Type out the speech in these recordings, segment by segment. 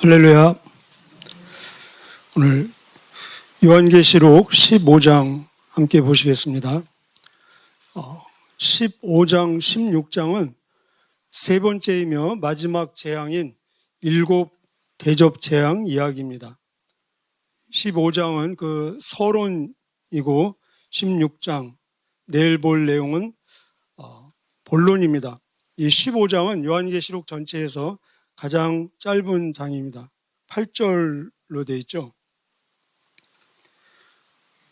할렐루야. 오늘 요한계시록 15장 함께 보시겠습니다. 15장, 16장은 세 번째이며 마지막 재앙인 일곱 대접 재앙 이야기입니다. 15장은 그 서론이고 16장 내일 볼 내용은 본론입니다. 이 15장은 요한계시록 전체에서 가장 짧은 장입니다. 8절로 되어 있죠.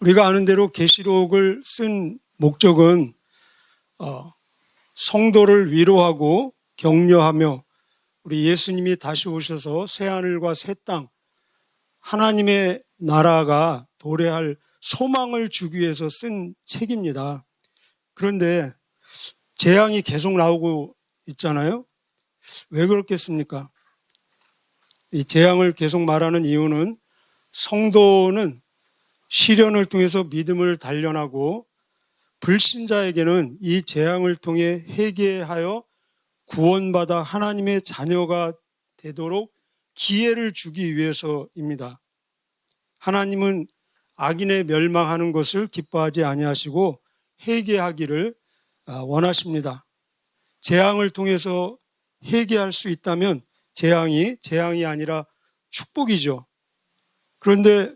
우리가 아는 대로 계시록을 쓴 목적은 성도를 위로하고 격려하며 우리 예수님이 다시 오셔서 새하늘과 새 땅, 하나님의 나라가 도래할 소망을 주기 위해서 쓴 책입니다. 그런데 재앙이 계속 나오고 있잖아요. 왜 그렇겠습니까? 이 재앙을 계속 말하는 이유는 성도는 시련을 통해서 믿음을 단련하고 불신자에게는 이 재앙을 통해 회개하여 구원받아 하나님의 자녀가 되도록 기회를 주기 위해서입니다. 하나님은 악인의 멸망하는 것을 기뻐하지 아니하시고 회개하기를 원하십니다. 재앙을 통해서 회개할 수 있다면 재앙이 아니라 축복이죠. 그런데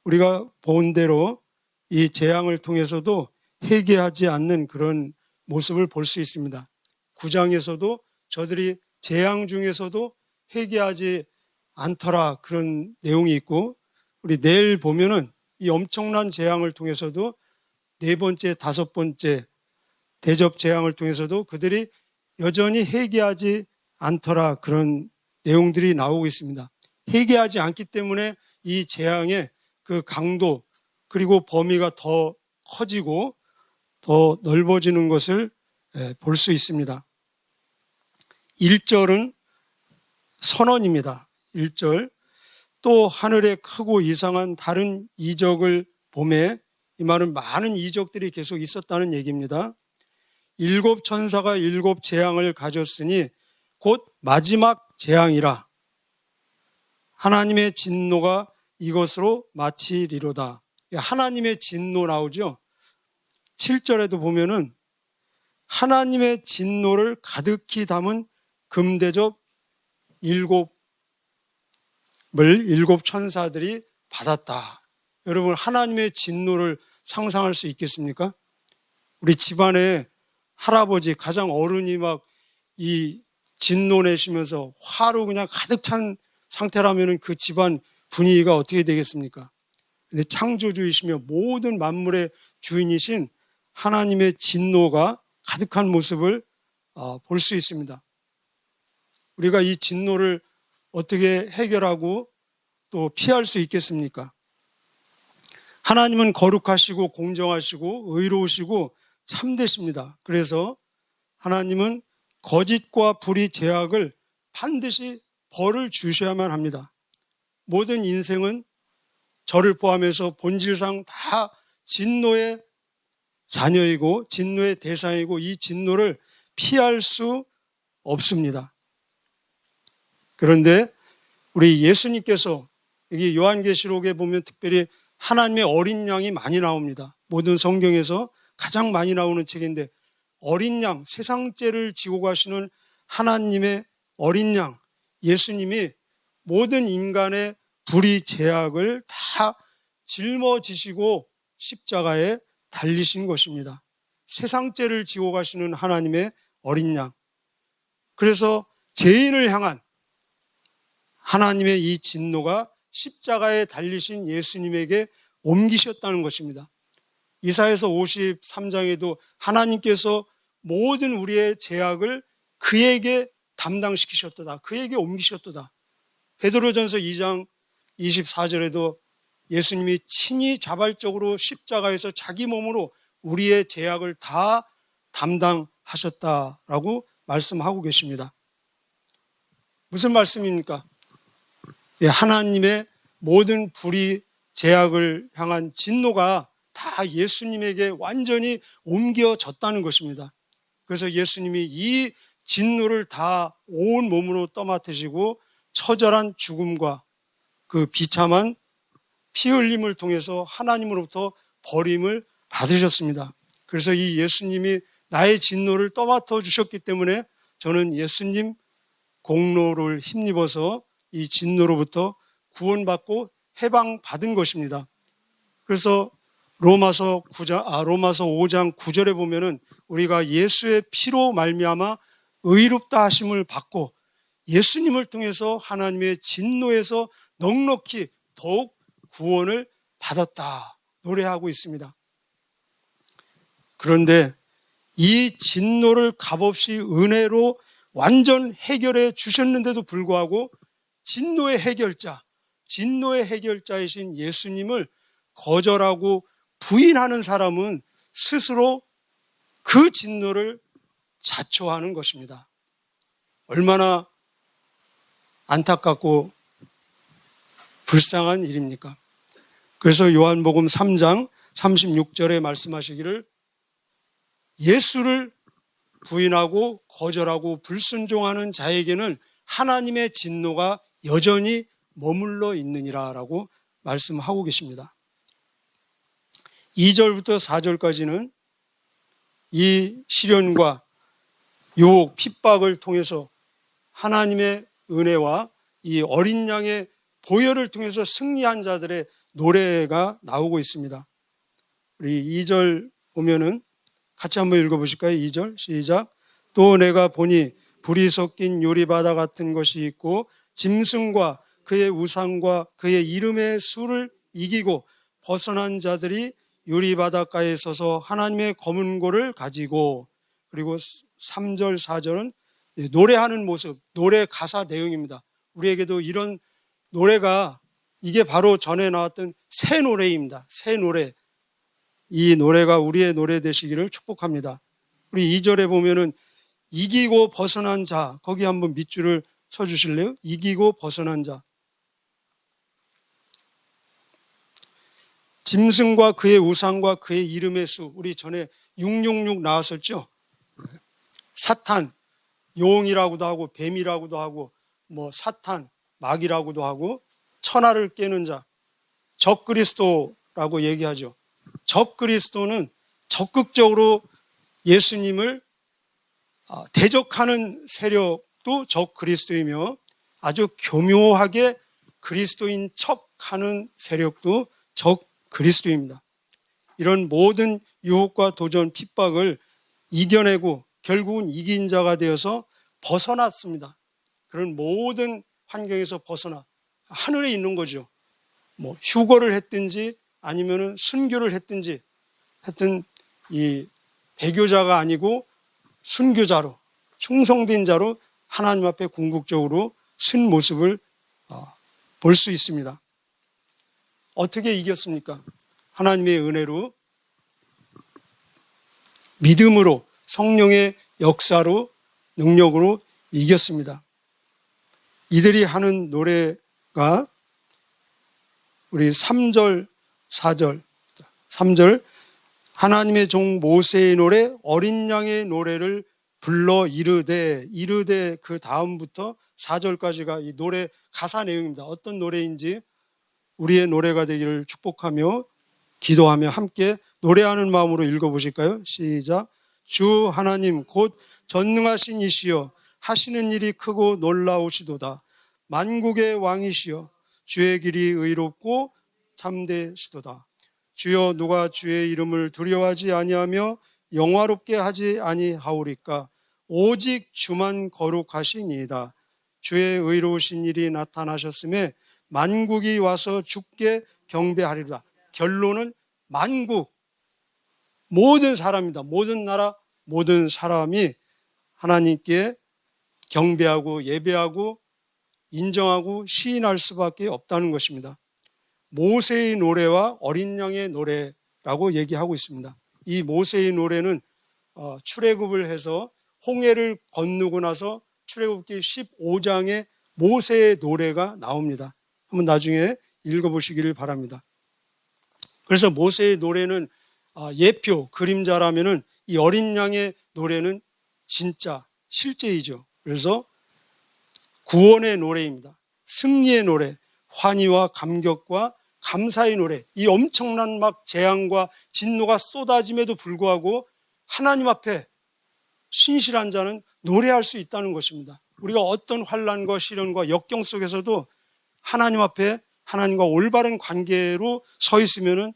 우리가 본 대로 이 재앙을 통해서도 회개하지 않는 그런 모습을 볼 수 있습니다. 9장에서도 저들이 재앙 중에서도 회개하지 않더라 그런 내용이 있고, 우리 내일 보면은 이 엄청난 재앙을 통해서도 네 번째, 다섯 번째 대접 재앙을 통해서도 그들이 여전히 회개하지 않더라 그런 내용들이 나오고 있습니다. 회개하지 않기 때문에 이 재앙의 그 강도 그리고 범위가 더 커지고 더 넓어지는 것을 볼 수 있습니다. 1절은 선언입니다. 1절, 또 하늘에 크고 이상한 다른 이적을 보매, 이 말은 많은 이적들이 계속 있었다는 얘기입니다. 일곱 천사가 일곱 재앙을 가졌으니 곧 마지막 재앙이라. 하나님의 진노가 이것으로 마치리로다. 하나님의 진노 나오죠. 7절에도 보면은 하나님의 진노를 가득히 담은 금대접 일곱 천사들이 받았다. 여러분, 하나님의 진노를 상상할 수 있겠습니까? 우리 집안에 할아버지, 가장 어른이 막 이 진노 내시면서 화로 그냥 가득 찬 상태라면 그 집안 분위기가 어떻게 되겠습니까? 근데 창조주이시며 모든 만물의 주인이신 하나님의 진노가 가득한 모습을 볼 수 있습니다. 우리가 이 진노를 어떻게 해결하고 또 피할 수 있겠습니까? 하나님은 거룩하시고 공정하시고 의로우시고 참되십니다. 그래서 하나님은 거짓과 불의, 죄악을 반드시 벌을 주셔야만 합니다. 모든 인생은 저를 포함해서 본질상 다 진노의 자녀이고 진노의 대상이고 이 진노를 피할 수 없습니다. 그런데 우리 예수님께서 여기 요한계시록에 보면 특별히 하나님의 어린 양이 많이 나옵니다. 모든 성경에서 가장 많이 나오는 책인데, 어린 양, 세상죄를 지고 가시는 하나님의 어린 양, 예수님이 모든 인간의 불의, 죄악을 다 짊어지시고 십자가에 달리신 것입니다. 세상죄를 지고 가시는 하나님의 어린 양. 그래서 죄인을 향한 하나님의 이 진노가 십자가에 달리신 예수님에게 옮기셨다는 것입니다. 이사야서 53장에도 하나님께서 모든 우리의 죄악을 그에게 담당시키셨도다. 그에게 옮기셨도다. 베드로전서 2장 24절에도 예수님이 친히 자발적으로 십자가에서 자기 몸으로 우리의 죄악을 다 담당하셨다라고 말씀하고 계십니다. 무슨 말씀입니까? 하나님의 모든 불의, 죄악을 향한 진노가 다 예수님에게 완전히 옮겨졌다는 것입니다. 그래서 예수님이 이 진노를 다 온 몸으로 떠맡으시고 처절한 죽음과 그 비참한 피 흘림을 통해서 하나님으로부터 버림을 받으셨습니다. 그래서 이 예수님이 나의 진노를 떠맡아 주셨기 때문에 저는 예수님 공로를 힘입어서 이 진노로부터 구원받고 해방받은 것입니다. 그래서 로마서 5장 9절에 보면은 우리가 예수의 피로 말미암아 의롭다 하심을 받고 예수님을 통해서 하나님의 진노에서 넉넉히 더욱 구원을 받았다 노래하고 있습니다. 그런데 이 진노를 값없이 은혜로 완전 해결해 주셨는데도 불구하고 진노의 해결자이신 예수님을 거절하고 부인하는 사람은 스스로 그 진노를 자초하는 것입니다. 얼마나 안타깝고 불쌍한 일입니까? 그래서 요한복음 3장 36절에 말씀하시기를 예수를 부인하고 거절하고 불순종하는 자에게는 하나님의 진노가 여전히 머물러 있느니라 라고 말씀하고 계십니다. 2절부터 4절까지는 이 시련과 유혹, 핍박을 통해서 하나님의 은혜와 이 어린 양의 보혈을 통해서 승리한 자들의 노래가 나오고 있습니다. 우리 2절 보면은 같이 한번 읽어보실까요? 2절 시작. 또 내가 보니 불이 섞인 유리바다 같은 것이 있고 짐승과 그의 우상과 그의 이름의 수를 이기고 벗어난 자들이 유리바닷가에 서서 하나님의 검은 고를 가지고, 그리고 3절 4절은 노래하는 모습, 노래 가사 내용입니다. 우리에게도 이런 노래가 이게 바로 전에 나왔던 새 노래입니다. 새 노래. 이 노래가 우리의 노래 되시기를 축복합니다. 우리 2절에 보면은 이기고 벗어난 자, 거기 한번 밑줄을 쳐주실래요? 이기고 벗어난 자. 짐승과 그의 우상과 그의 이름의 수, 우리 전에 666 나왔었죠? 사탄, 용이라고도 하고 뱀이라고도 하고 뭐 사탄, 마귀라고도 하고 천하를 깨는 자, 적그리스도라고 얘기하죠. 적그리스도는 적극적으로 예수님을 대적하는 세력도 적그리스도이며 아주 교묘하게 그리스도인 척하는 세력도 적그리스도입니다. 이런 모든 유혹과 도전, 핍박을 이겨내고 결국은 이긴 자가 되어서 벗어났습니다. 그런 모든 환경에서 벗어나 하늘에 있는 거죠. 뭐 휴거를 했든지 아니면은 순교를 했든지 하여튼 이 배교자가 아니고 순교자로 충성된 자로 하나님 앞에 궁극적으로 쓴 모습을 볼 수 있습니다. 어떻게 이겼습니까? 하나님의 은혜로, 믿음으로, 성령의 역사로, 능력으로 이겼습니다. 이들이 하는 노래가 우리 3절, 4절, 3절 하나님의 종 모세의 노래, 어린 양의 노래를 불러 이르되 그 다음부터 4절까지가 이 노래 가사 내용입니다. 어떤 노래인지 우리의 노래가 되기를 축복하며 기도하며 함께 노래하는 마음으로 읽어보실까요? 시작. 주 하나님 곧 전능하신 이시여 하시는 일이 크고 놀라우시도다. 만국의 왕이시여 주의 길이 의롭고 참되시도다. 주여 누가 주의 이름을 두려워하지 아니하며 영화롭게 하지 아니하오리까? 오직 주만 거룩하시니이다. 주의 의로우신 일이 나타나셨음에 만국이 와서 주께 경배하리로다. 결론은 만국, 모든 사람입니다. 모든 나라, 모든 사람이 하나님께 경배하고 예배하고 인정하고 시인할 수밖에 없다는 것입니다. 모세의 노래와 어린 양의 노래라고 얘기하고 있습니다. 이 모세의 노래는 출애굽을 해서 홍해를 건너고 나서 출애굽기 15장에 모세의 노래가 나옵니다. 한번 나중에 읽어보시기를 바랍니다. 그래서 모세의 노래는 예표, 그림자라면은 이 어린 양의 노래는 진짜 실제이죠. 그래서 구원의 노래입니다. 승리의 노래, 환희와 감격과 감사의 노래, 이 엄청난 막 재앙과 진노가 쏟아짐에도 불구하고 하나님 앞에 신실한 자는 노래할 수 있다는 것입니다. 우리가 어떤 환난과 시련과 역경 속에서도 하나님 앞에 하나님과 올바른 관계로 서 있으면은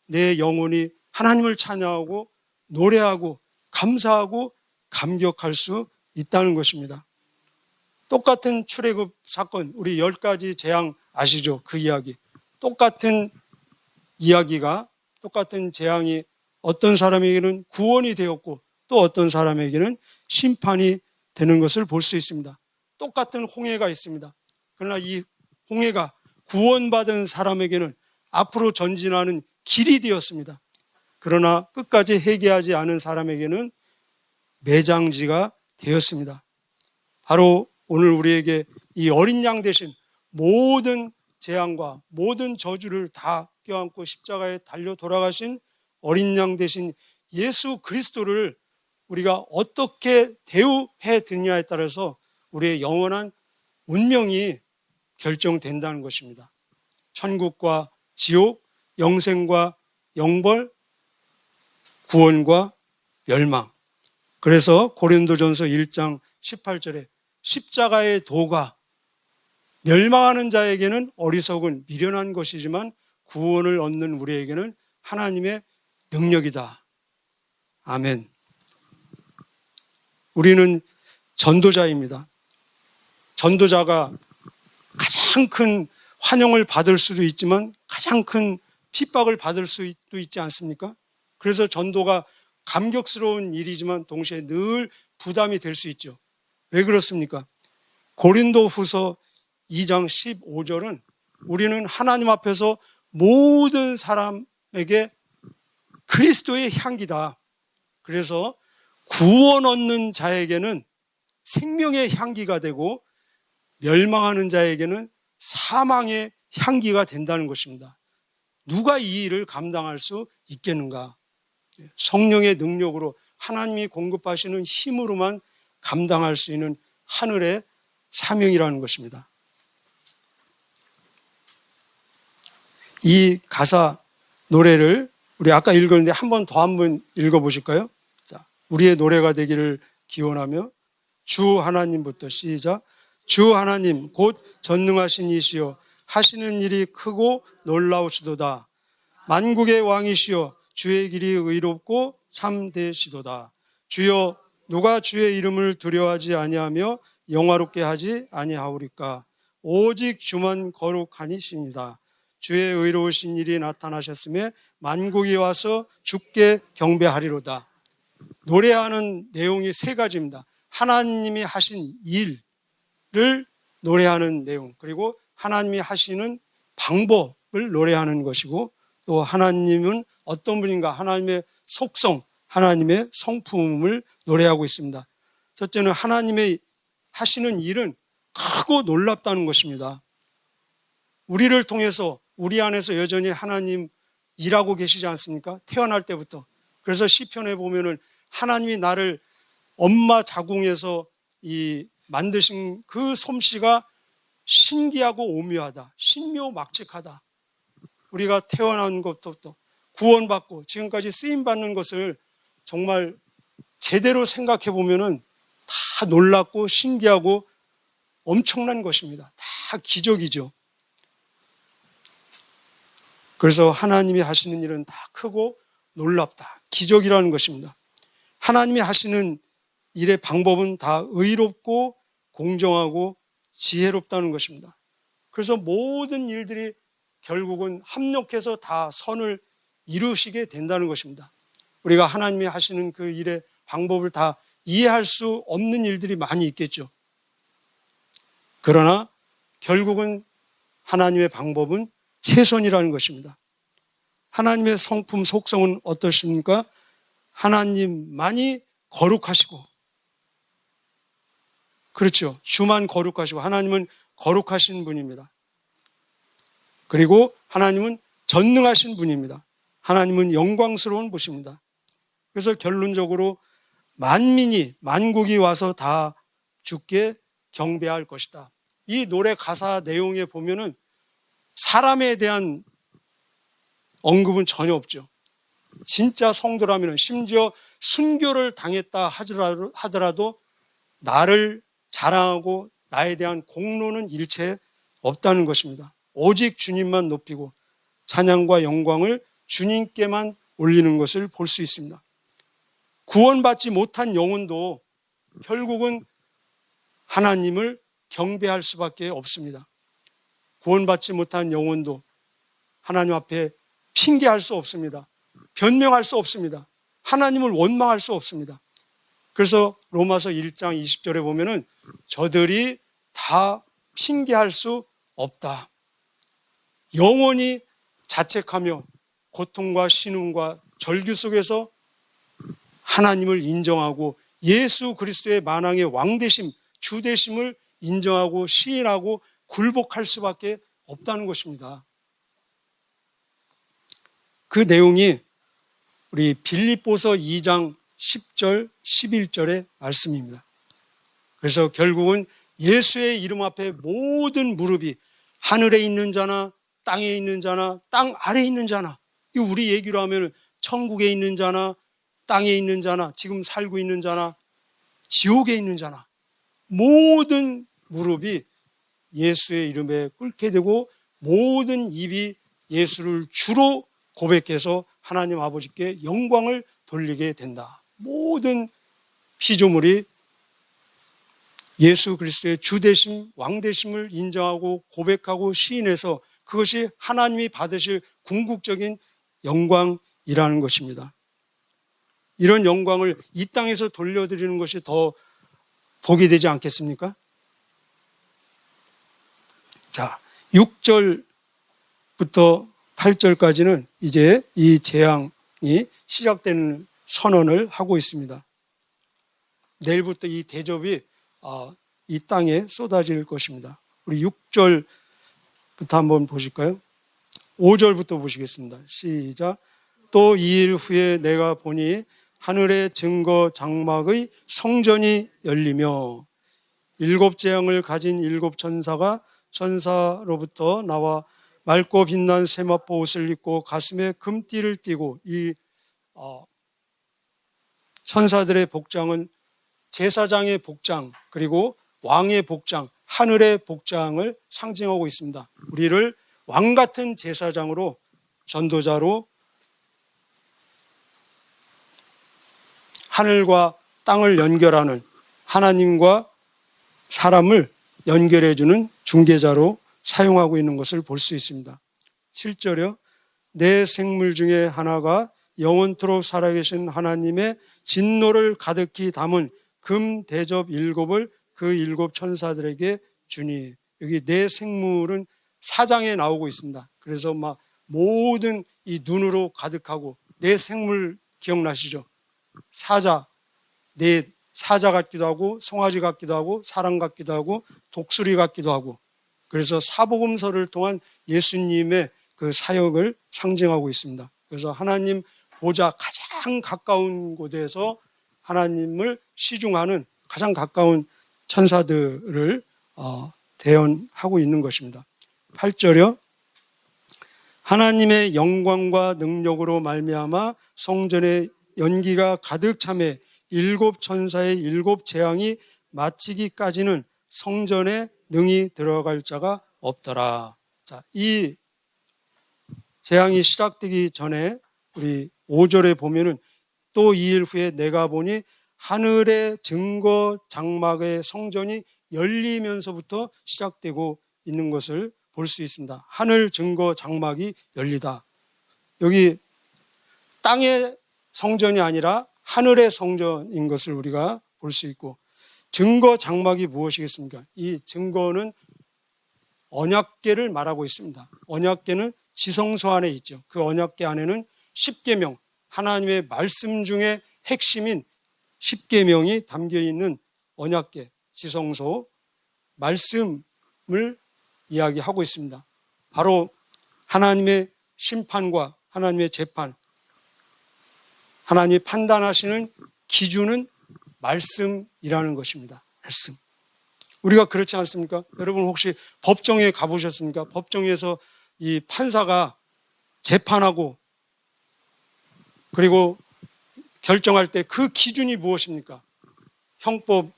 내 영혼이 하나님을 찬양하고 노래하고 감사하고 감격할 수 있다는 것입니다. 똑같은 출애굽 사건, 우리 10가지 재앙 아시죠? 그 이야기. 똑같은 이야기가, 똑같은 재앙이 어떤 사람에게는 구원이 되었고 또 어떤 사람에게는 심판이 되는 것을 볼 수 있습니다. 똑같은 홍해가 있습니다. 그러나 이 홍해가 구원받은 사람에게는 앞으로 전진하는 길이 되었습니다. 그러나 끝까지 회개하지 않은 사람에게는 매장지가 되었습니다. 바로 오늘 우리에게 이 어린 양 대신 모든 재앙과 모든 저주를 다 껴안고 십자가에 달려 돌아가신 어린 양 대신 예수 그리스도를 우리가 어떻게 대우해 드느냐에 따라서 우리의 영원한 운명이 결정된다는 것입니다. 천국과 지옥, 영생과 영벌, 구원과 멸망. 그래서 고린도전서 1장 18절에 십자가의 도가 멸망하는 자에게는 어리석은 미련한 것이지만 구원을 얻는 우리에게는 하나님의 능력이다. 아멘. 우리는 전도자입니다. 전도자가 가장 큰 환영을 받을 수도 있지만 가장 큰 핍박을 받을 수도 있지 않습니까? 그래서 전도가 감격스러운 일이지만 동시에 늘 부담이 될 수 있죠. 왜 그렇습니까? 고린도후서 2장 15절은 우리는 하나님 앞에서 모든 사람에게 그리스도의 향기다. 그래서 구원 얻는 자에게는 생명의 향기가 되고 멸망하는 자에게는 사망의 향기가 된다는 것입니다. 누가 이 일을 감당할 수 있겠는가? 성령의 능력으로 하나님이 공급하시는 힘으로만 감당할 수 있는 하늘의 사명이라는 것입니다. 이 가사 노래를 우리 아까 읽었는데 한 번 읽어보실까요? 자, 우리의 노래가 되기를 기원하며 주 하나님부터 시작. 주 하나님 곧 전능하신 이시여 하시는 일이 크고 놀라우시도다. 만국의 왕이시여 주의 길이 의롭고 참되시도다. 주여 누가 주의 이름을 두려워하지 아니하며 영화롭게 하지 아니하오리까. 오직 주만 거룩하니시니다. 주의 의로우신 일이 나타나셨음에 만국이 와서 주께 경배하리로다. 노래하는 내용이 3가지입니다. 하나님이 하신 일을 노래하는 내용, 그리고 하나님이 하시는 방법을 노래하는 것이고, 또 하나님은 어떤 분인가, 하나님의 속성, 하나님의 성품을 노래하고 있습니다. 첫째는 하나님의 하시는 일은 크고 놀랍다는 것입니다. 우리를 통해서 우리 안에서 여전히 하나님 일하고 계시지 않습니까? 태어날 때부터. 그래서 시편에 보면은 하나님이 나를 엄마 자궁에서 만드신 그 솜씨가 신기하고 오묘하다. 신묘막측하다. 우리가 태어난 것부터 구원받고 지금까지 쓰임받는 것을 정말 제대로 생각해 보면은 다 놀랍고 신기하고 엄청난 것입니다. 다 기적이죠. 그래서 하나님이 하시는 일은 다 크고 놀랍다. 기적이라는 것입니다. 하나님이 하시는 일의 방법은 다 의롭고 공정하고 지혜롭다는 것입니다. 그래서 모든 일들이 결국은 합력해서 다 선을 이루시게 된다는 것입니다. 우리가 하나님이 하시는 그 일의 방법을 다 이해할 수 없는 일들이 많이 있겠죠. 그러나 결국은 하나님의 방법은 최선이라는 것입니다. 하나님의 성품 속성은 어떠십니까? 하나님만이 거룩하시고, 그렇죠. 주만 거룩하시고 하나님은 거룩하신 분입니다. 그리고 하나님은 전능하신 분입니다. 하나님은 영광스러운 분입니다. 그래서 결론적으로 만민이 만국이 와서 다 주께 경배할 것이다. 이 노래 가사 내용에 보면은 사람에 대한 언급은 전혀 없죠. 진짜 성도라면 심지어 순교를 당했다 하더라도 나를 자랑하고 나에 대한 공로는 일체 없다는 것입니다. 오직 주님만 높이고 찬양과 영광을 주님께만 올리는 것을 볼 수 있습니다. 구원받지 못한 영혼도 결국은 하나님을 경배할 수밖에 없습니다. 구원받지 못한 영혼도 하나님 앞에 핑계할 수 없습니다. 변명할 수 없습니다. 하나님을 원망할 수 없습니다. 그래서 로마서 1장 20절에 보면은 저들이 다 핑계할 수 없다. 영원히 자책하며 고통과 신음과 절규 속에서 하나님을 인정하고 예수 그리스도의 만왕의 왕되심, 주되심을 인정하고 시인하고 굴복할 수밖에 없다는 것입니다. 그 내용이 우리 빌립보서 2장 10절, 11절의 말씀입니다. 그래서 결국은 예수의 이름 앞에 모든 무릎이 하늘에 있는 자나 땅에 있는 자나 땅 아래에 있는 자나, 이 우리 얘기로 하면 천국에 있는 자나 땅에 있는 자나 지금 살고 있는 자나 지옥에 있는 자나 모든 무릎이 예수의 이름에 꿇게 되고 모든 입이 예수를 주로 고백해서 하나님 아버지께 영광을 돌리게 된다. 모든 피조물이 예수 그리스도의 주되심, 왕되심을 인정하고 고백하고 시인해서 그것이 하나님이 받으실 궁극적인 영광이라는 것입니다. 이런 영광을 이 땅에서 돌려드리는 것이 더 복이 되지 않겠습니까? 자, 6절부터 8절까지는 이제 이 재앙이 시작되는 선언을 하고 있습니다. 내일부터 이 대접이 이 땅에 쏟아질 것입니다. 우리 6절부터 한번 보실까요? 5절부터 보시겠습니다. 시작. 또 2일 후에 내가 보니 하늘의 증거 장막의 성전이 열리며 7 재앙을 가진 7 천사가 천사로부터 나와 맑고 빛난 세마포 옷을 입고 가슴에 금띠를 띠고, 이 천사들의 복장은 제사장의 복장 그리고 왕의 복장, 하늘의 복장을 상징하고 있습니다. 우리를 왕 같은 제사장으로, 전도자로 하늘과 땅을 연결하는, 하나님과 사람을 연결해주는 중개자로 사용하고 있는 것을 볼 수 있습니다. 7절이요. 내 생물 중에 하나가 영원토록 살아계신 하나님의 진노를 가득히 담은 금 대접 7을 그 7 천사들에게 주니, 여기 내 생물은 4장에 나오고 있습니다. 그래서 막 모든 이 눈으로 가득하고, 내 생물 기억나시죠? 사자, 내 사자 같기도 하고 송아지 같기도 하고 사람 같기도 하고 독수리 같기도 하고, 그래서 사복음서를 통한 예수님의 그 사역을 상징하고 있습니다. 그래서 하나님 보좌 가장 가까운 곳에서 하나님을 시중하는 가장 가까운 천사들을 대언하고 있는 것입니다. 8절이요. 하나님의 영광과 능력으로 말미암아 성전의 연기가 가득 차매 7 천사의 7 재앙이 마치기까지는 성전에 능히 들어갈 자가 없더라. 자, 이 재앙이 시작되기 전에 우리 5절에 보면은 또 2일 후에 내가 보니 하늘의 증거 장막의 성전이 열리면서부터 시작되고 있는 것을 볼 수 있습니다. 하늘 증거 장막이 열리다. 여기 땅의 성전이 아니라 하늘의 성전인 것을 우리가 볼 수 있고, 증거 장막이 무엇이겠습니까? 이 증거는 언약궤를 말하고 있습니다. 언약궤는 지성소 안에 있죠. 그 언약궤 안에는 십계명, 하나님의 말씀 중에 핵심인 십계명이 담겨 있는 언약궤, 지성소, 말씀을 이야기하고 있습니다. 바로 하나님의 심판과 하나님의 재판, 하나님이 판단하시는 기준은 말씀이라는 것입니다. 말씀. 우리가 그렇지 않습니까? 여러분 혹시 법정에 가보셨습니까? 법정에서 이 판사가 재판하고 그리고 결정할 때 그 기준이 무엇입니까? 형법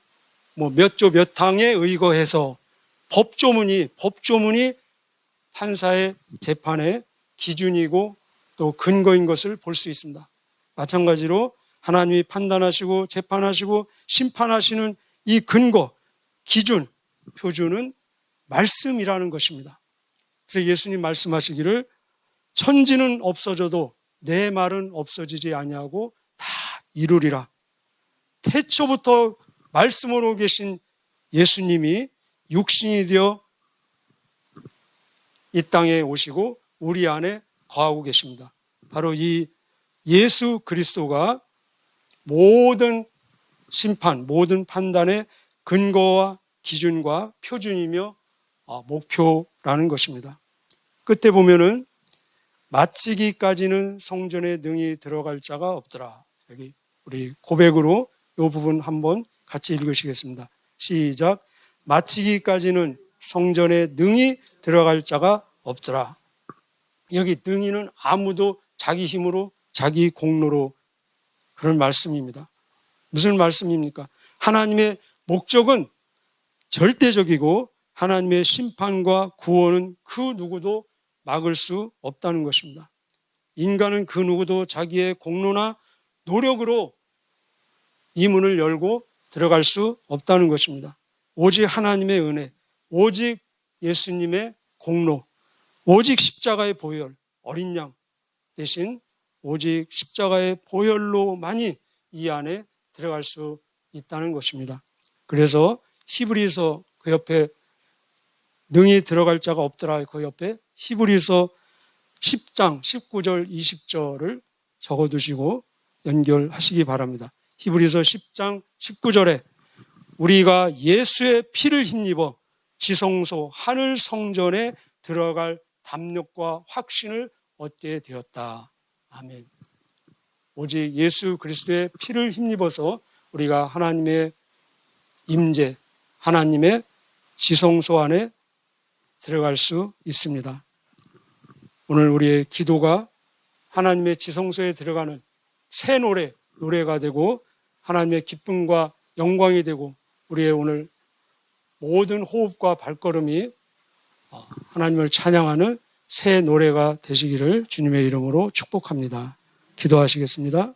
몇 조 몇 항에 의거해서 법조문이 판사의 재판의 기준이고 또 근거인 것을 볼 수 있습니다. 마찬가지로 하나님이 판단하시고 재판하시고 심판하시는 이 근거, 기준, 표준은 말씀이라는 것입니다. 그래서 예수님 말씀하시기를 천지는 없어져도 내 말은 없어지지 아니하고 다 이루리라. 태초부터 말씀으로 계신 예수님이 육신이 되어 이 땅에 오시고 우리 안에 거하고 계십니다. 바로 이 예수 그리스도가 모든 심판, 모든 판단의 근거와 기준과 표준이며 목표라는 것입니다. 끝에 보면은 마치기까지는 성전에 능히 들어갈 자가 없더라. 여기 우리 고백으로 이 부분 한번 같이 읽으시겠습니다. 시작. 마치기까지는 성전에 능히 들어갈 자가 없더라. 여기 능히는 아무도 자기 힘으로 자기 공로로 그런 말씀입니다. 무슨 말씀입니까? 하나님의 목적은 절대적이고 하나님의 심판과 구원은 그 누구도 막을 수 없다는 것입니다. 인간은 그 누구도 자기의 공로나 노력으로 이 문을 열고 들어갈 수 없다는 것입니다. 오직 하나님의 은혜, 오직 예수님의 공로, 오직 십자가의 보혈, 어린 양 대신 오직 십자가의 보혈로만이 이 안에 들어갈 수 있다는 것입니다. 그래서 히브리서 그 옆에 능히 들어갈 자가 없더라 그 옆에 히브리서 10장 19절 20절을 적어두시고 연결하시기 바랍니다. 히브리서 10장 19절에 우리가 예수의 피를 힘입어 지성소 하늘 성전에 들어갈 담력과 확신을 얻게 되었다. 아멘. 오직 예수 그리스도의 피를 힘입어서 우리가 하나님의 임재, 하나님의 지성소 안에 들어갈 수 있습니다. 오늘 우리의 기도가 하나님의 지성소에 들어가는 새 노래가 되고 하나님의 기쁨과 영광이 되고 우리의 오늘 모든 호흡과 발걸음이 하나님을 찬양하는 새 노래가 되시기를 주님의 이름으로 축복합니다. 기도하시겠습니다.